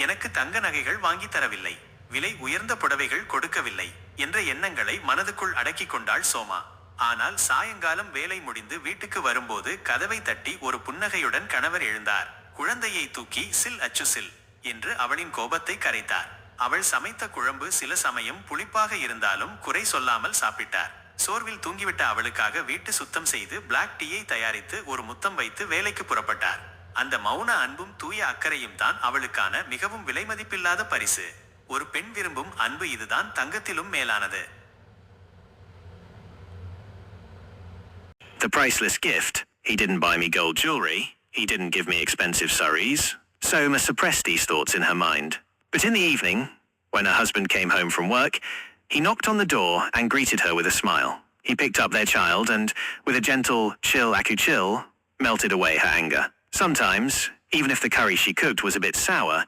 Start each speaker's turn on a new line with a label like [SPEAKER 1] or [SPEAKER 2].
[SPEAKER 1] எனக்கு தங்க நகைகள் வாங்கி தரவில்லை, விலை உயர்ந்த புடவைகள் கொடுக்கவில்லை என்ற எண்ணங்களை மனதுக்குள் அடக்கிக் கொண்டாள் சோமா. ஆனால் சாயங்காலம் வேலை முடிந்து வீட்டுக்கு வரும்போது கதவை தட்டி ஒரு புன்னகையுடன் கணவர் எழுந்தார். குழந்தையை தூக்கி சில் அச்சு சில் என்று அவளின் கோபத்தை கரைத்தார். அவள் சமைத்த குழம்பு சில சமயம் புளிப்பாக இருந்தாலும் குறை சொல்லாமல் சாப்பிட்டார். சோர்வில் தூங்கிவிட்ட அவளுக்காக வீட்டு சுத்தம் செய்து பிளாக் டீயை தயாரித்து ஒரு முத்தம் வைத்து வேலைக்கு புறப்பட்டார். அந்த மௌன அன்பும் தூய அக்கறையும் தான் அவளுக்கான மிகவும் விலைமதிப்பில்லாத பரிசு. ஒரு பெண் விரும்பும் அன்பு இதுதான் தங்கத்திலும் மேலானது.
[SPEAKER 2] The priceless gift. He didn't buy me gold jewelry. He didn't give me expensive surreys. Soma suppressed these thoughts in her mind. But in the evening, when her husband came home from work, he knocked on the door and greeted her with a smile. He picked up their child and, with a gentle chill aku chill, melted away her anger. Sometimes, even if the curry she cooked was a bit sour,